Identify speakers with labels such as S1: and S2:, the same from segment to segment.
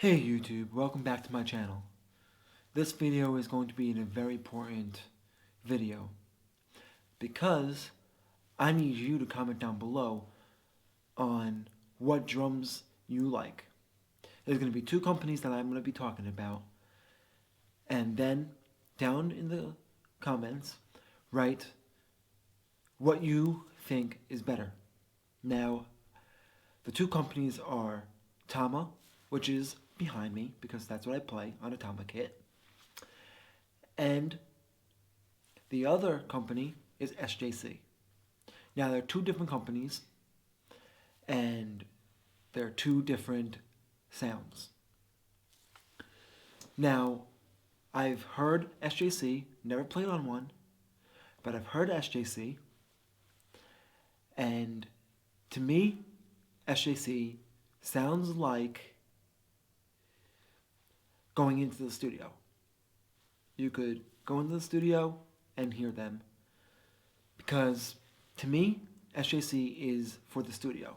S1: Hey YouTube, welcome back to my channel. This video is going to be a very important video because I need you to comment down below on what drums you like. There's going to be two companies that I'm going to be talking about, and then down in the comments write what you think is better. Now, the two companies are Tama, which is behind me because that's what I play on a Tama kit, and the other company is SJC. Now, they're two different companies, and they're two different sounds. Now, I've heard SJC, never played on one, but I've heard SJC, and to me, SJC sounds like going into the studio. You could go into the studio and hear them because to me, SJC is for the studio.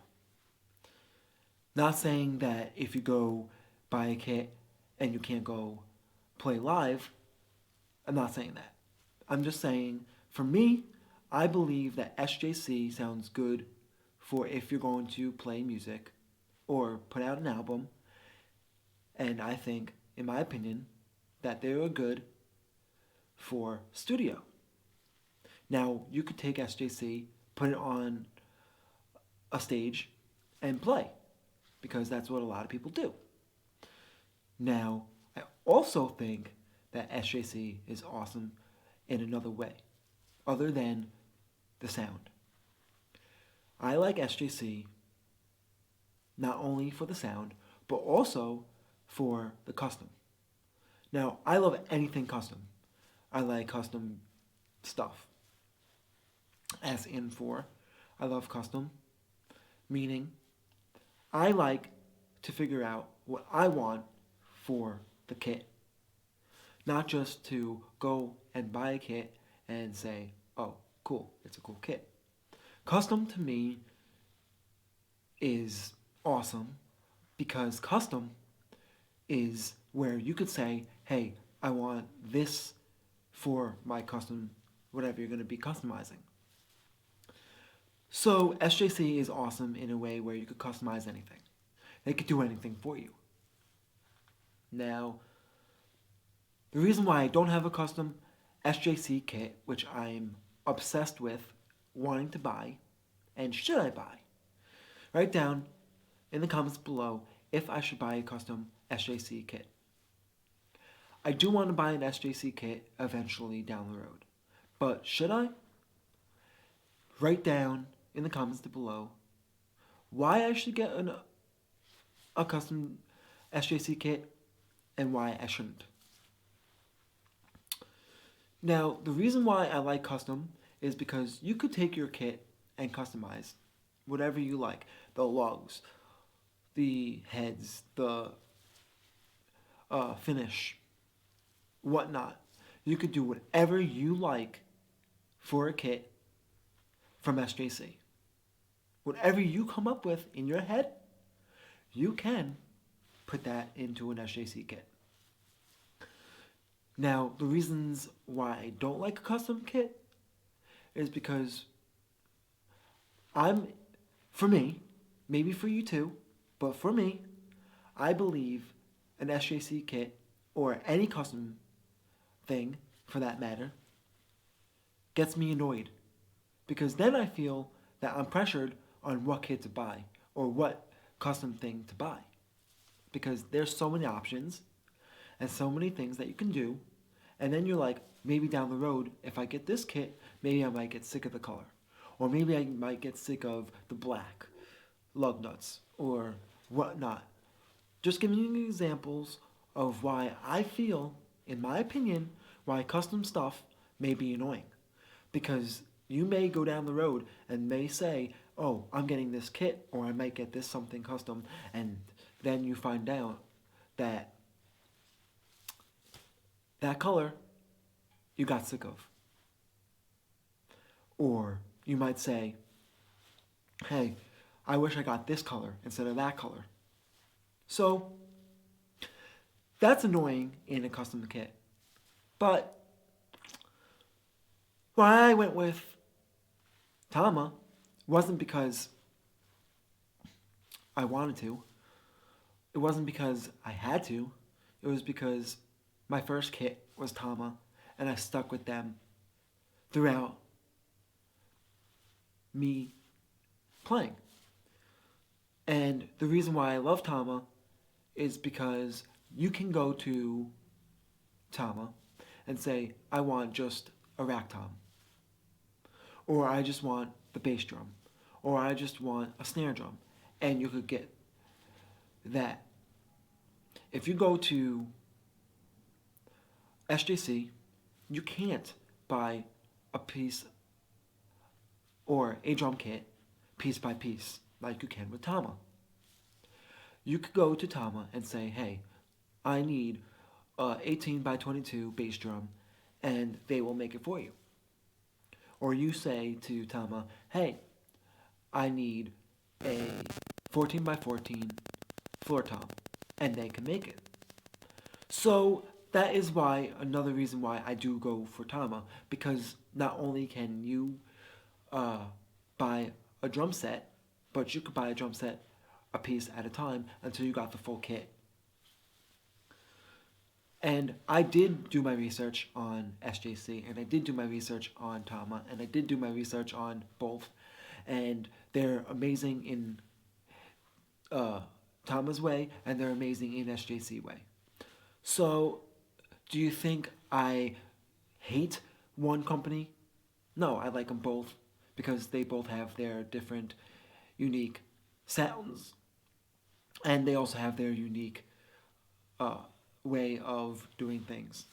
S1: Not saying that if you go buy a kit and you can't go play live, I'm not saying that. I'm just saying, for me, I believe that SJC sounds good for if you're going to play music or put out an album, and I think, in my opinion, that they are good for studio. Now, you could take SJC, put it on a stage, and play, because that's what a lot of people do. Now, I also think that SJC is awesome in another way, other than the sound. I like SJC not only for the sound, but also for the custom. Now, I love anything custom. I like custom stuff. As in for, I love custom, meaning I like to figure out what I want for the kit. Not just to go and buy a kit and say, oh, cool, it's a cool kit. Custom to me is awesome because custom is where you could say, hey, I want this for my custom, whatever you're going to be customizing. So SJC is awesome in a way where you could customize anything. They could do anything for you. Now, the reason why I don't have a custom SJC kit, which I'm obsessed with wanting to buy, and should I buy? Write down in the comments below if I should buy a custom SJC kit. I do want to buy an SJC kit eventually down the road. But should I? Write down in the comments below why I should get a custom SJC kit and why I shouldn't. Now, the reason why I like custom is because you could take your kit and customize whatever you like. The lugs, the heads, the finish, whatnot. You could do whatever you like for a kit from SJC. Whatever you come up with in your head, you can put that into an SJC kit. Now, the reasons why I don't like a custom kit is because for me, maybe for you too, but for me, I believe an SJC kit, or any custom thing for that matter, gets me annoyed. Because then I feel that I'm pressured on what kit to buy, or what custom thing to buy. Because there's so many options, and so many things that you can do, and then you're like, maybe down the road, if I get this kit, maybe I might get sick of the color. Or maybe I might get sick of the black lug nuts, or whatnot. Just giving you examples of why I feel, in my opinion, why custom stuff may be annoying. Because you may go down the road and may say, oh, I'm getting this kit, or I might get this something custom, and then you find out that that color you got sick of. Or you might say, hey, I wish I got this color instead of that color. So, That's annoying in a custom kit. But why I went with Tama wasn't because I wanted to. It wasn't because I had to. It was because my first kit was Tama, and I stuck with them throughout me playing. And the reason why I love Tama is because you can go to Tama and say, I want just a rack tom, or I just want the bass drum, or I just want a snare drum, and you could get that. If you go to SJC, you can't buy a piece or a drum kit piece by piece like you can with Tama. You could go to Tama and say, hey, I need a 18 by 22 bass drum, and they will make it for you. Or you say to Tama, hey, I need a 14 by 14 floor tom, and they can make it. So that is why, another reason why I do go for Tama, because not only can you buy a drum set, but you could buy a drum set a piece at a time until you got the full kit. And I did do my research on SJC, and I did do my research on Tama, and I did do my research on both, and they're amazing in Tama's way, and they're amazing in SJC way. So, do you think I hate one company? No, I like them both because they both have their different, unique sounds, and they also have their unique way of doing things.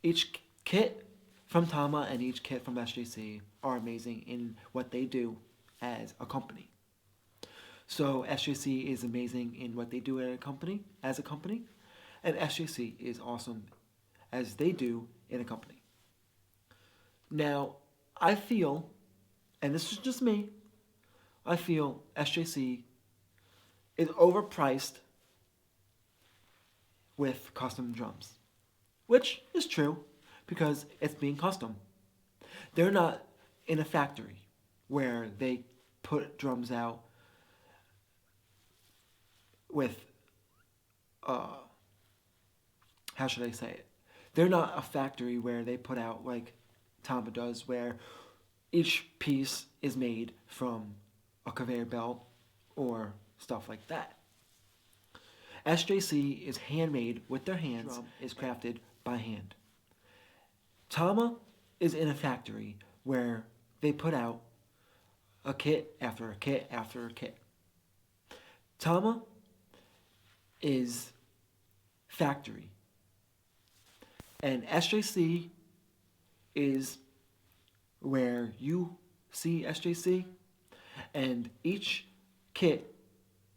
S1: Each kit from Tama and each kit from SJC are amazing in what they do as a company. So SJC is amazing in what they do as a company, and SJC is awesome as they do in a company. Now, I feel, and this is just me, I feel SJC is overpriced with custom drums, which is true because it's being custom. They're not in a factory where they put drums out with, how should I say it? They're not a factory where they put out like Tama does, where each piece is made from a conveyor belt or stuff like that. SJC is handmade with their hands, is crafted by hand. Tama is in a factory where they put out a kit after a kit after a kit. Tama is factory. And SJC is where you see SJC, and each kit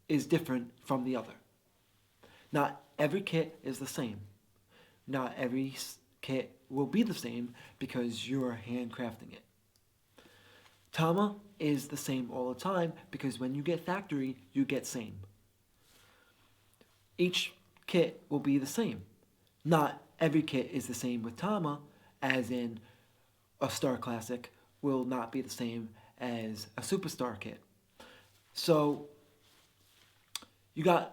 S1: is different from the other. Not every kit is the same. Not every kit will be the same because you're handcrafting it. Tama is the same all the time because when you get factory, you get same. Each kit will be the same. Not every kit is the same with Tama, as in a Star Classic will not be the same as a Superstar kit. So you got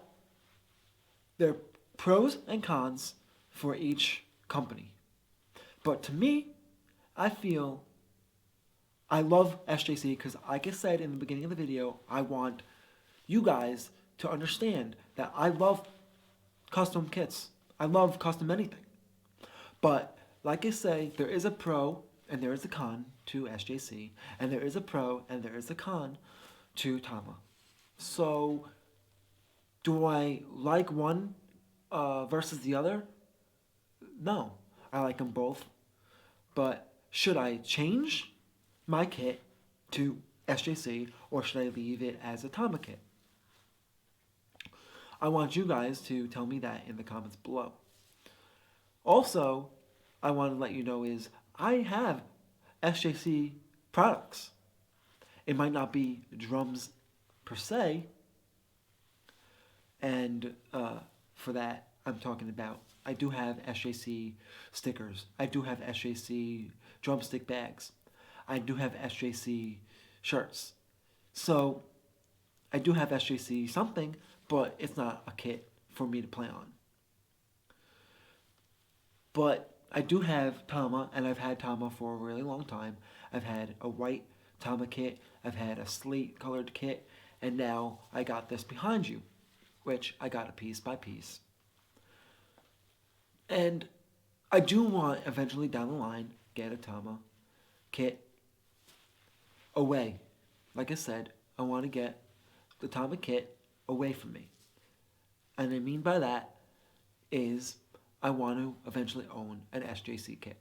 S1: their pros and cons for each company. But to me, I feel I love SJC because, like I said in the beginning of the video, I want you guys to understand that I love custom kits. I love custom anything. But like I say, there is a pro and there is a con to SJC, and there is a pro and there is a con to Tama. So do I like one versus the other? No, I like them both. But should I change my kit to SJC, or should I leave it as a Tama kit? I want you guys to tell me that in the comments below. Also, I want to let you know is I have SJC products. It might not be drums per se, and for that I'm talking about. I do have SJC stickers. I do have SJC drumstick bags. I do have SJC shirts. So I do have SJC something, but it's not a kit for me to play on. But I do have Tama, and I've had Tama for a really long time. I've had a white Tama kit, I've had a slate colored kit, and now I got this behind you, which I got a piece by piece. And I do want, eventually down the line, get a Tama kit away. Like I said, I want to get the Tama kit away from me. And I mean by that is I want to eventually own an SJC kit.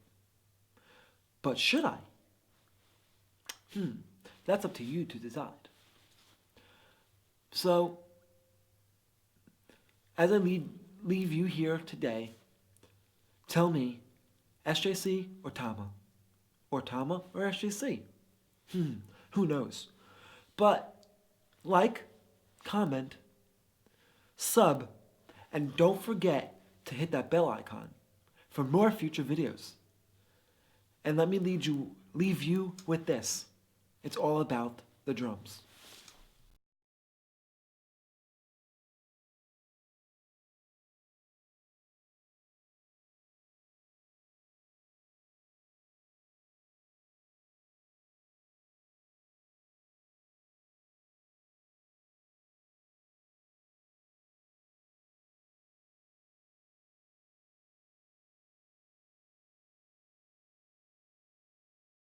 S1: But should I? That's up to you to decide. So, as I leave you here today, tell me, SJC or Tama? Or Tama or SJC? Who knows? But, like, comment, sub, and don't forget to hit that bell icon for more future videos. And let me leave you with this. It's all about the drums.